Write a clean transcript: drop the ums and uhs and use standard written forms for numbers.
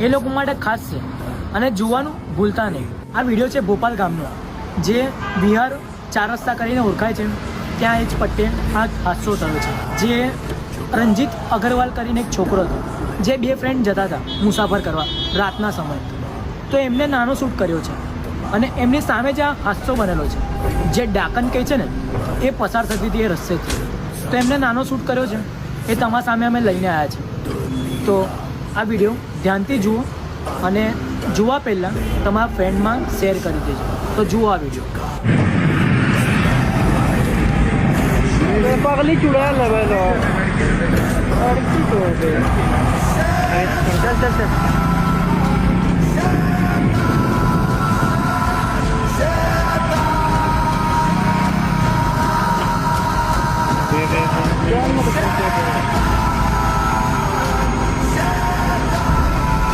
એ લોકો માટે ખાસ છે અને જોવાનું ભૂલતા નહીં. આ વિડીયો છે ભોપાલ ગામનો, જે વિહાર 4 રસ્તા કરીને ઓળખાય છે. ત્યાં એ જ પટ્ટે આ હાદસો થયો છે. જે રંજીત અગરવાલ કરીને એક છોકરો હતો, જે 2 ફ્રેન્ડ જતા હતા મુસાફર કરવા રાતના સમયે. તો એમને નાનો શૂટ કર્યો છે અને એમની સામે જ આ હાદસો બનેલો છે. જે ડાકન કહે છે ને, એ પસાર થતી હતી એ રસ્તેથી. તો એમને નાનો શૂટ કર્યો છે, એ તમારા સામે અમે લઈને આવ્યા છે. તો આ વિડીયો ધ્યાનથી જુઓ અને જોવા પહેલાં તમારા ફ્રેન્ડમાં શેર કરી દેજો. તો જુઓ આ વિડીયો. પાગલી ચુડા લગાવેલો. ચાલ ચાલ ચાલ.